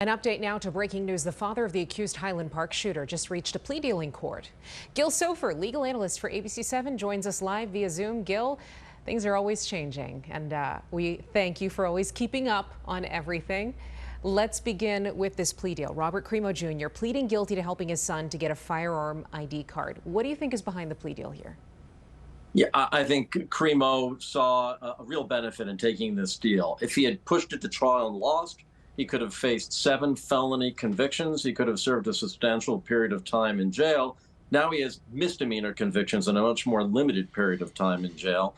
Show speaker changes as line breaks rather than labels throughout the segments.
An update now to breaking news. The father of the accused Highland Park shooter just reached a plea deal in court. Gil Sofer, legal analyst for ABC7, joins us live via Zoom. Gil, things are always changing, and we thank you for always keeping up on everything. Let's begin with this plea deal. Robert Crimo Jr. pleading guilty to helping his son to get a firearm ID card. What do you think is behind the plea deal here?
Yeah, I think Crimo saw a real benefit in taking this deal. If he had pushed it to trial and lost, he could have faced 7 felony convictions. He could have served a substantial period of time in jail. Now he has misdemeanor convictions and a much more limited period of time in jail.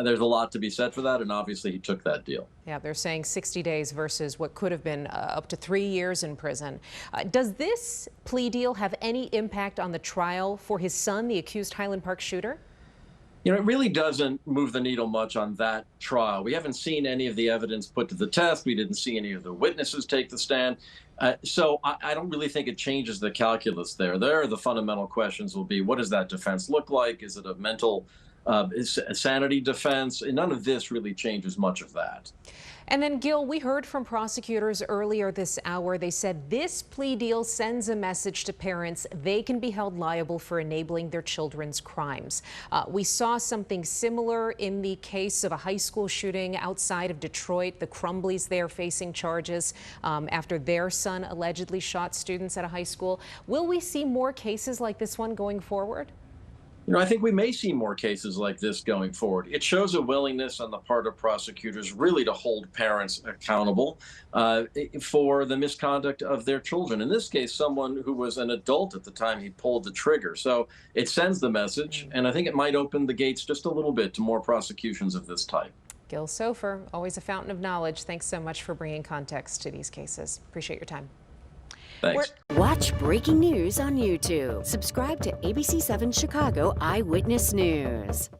There's a lot to be said for that, and obviously he took that deal.
Yeah, they're saying 60 days versus what could have been up to 3 years in prison. Does this plea deal have any impact on the trial for his son, the accused Highland Park shooter?
You know, it really doesn't move the needle much on that trial. We haven't seen any of the evidence put to the test. We didn't see any of the witnesses take the stand. So I don't really think it changes the calculus there. There, the fundamental questions will be, what does that defense look like? Is it a mental sanity defense? And none of this really changes much of that.
And then, Gil, we heard from prosecutors earlier this hour. They said this plea deal sends a message to parents they can be held liable for enabling their children's crimes. We saw something similar in the case of a high school shooting outside of Detroit. The Crumbleys there facing charges after their son allegedly shot students at a high school. Will we see more cases like this one going forward?
You know, I think we may see more cases like this going forward. It shows a willingness on the part of prosecutors really to hold parents accountable for the misconduct of their children. In this case, someone who was an adult at the time he pulled the trigger. So it sends the message, and I think it might open the gates just a little bit to more prosecutions of this type.
Gil Sofer, always a fountain of knowledge. Thanks so much for bringing context to these cases. Appreciate your time.
Thanks.
Watch breaking news on YouTube. Subscribe to ABC7 Chicago Eyewitness News.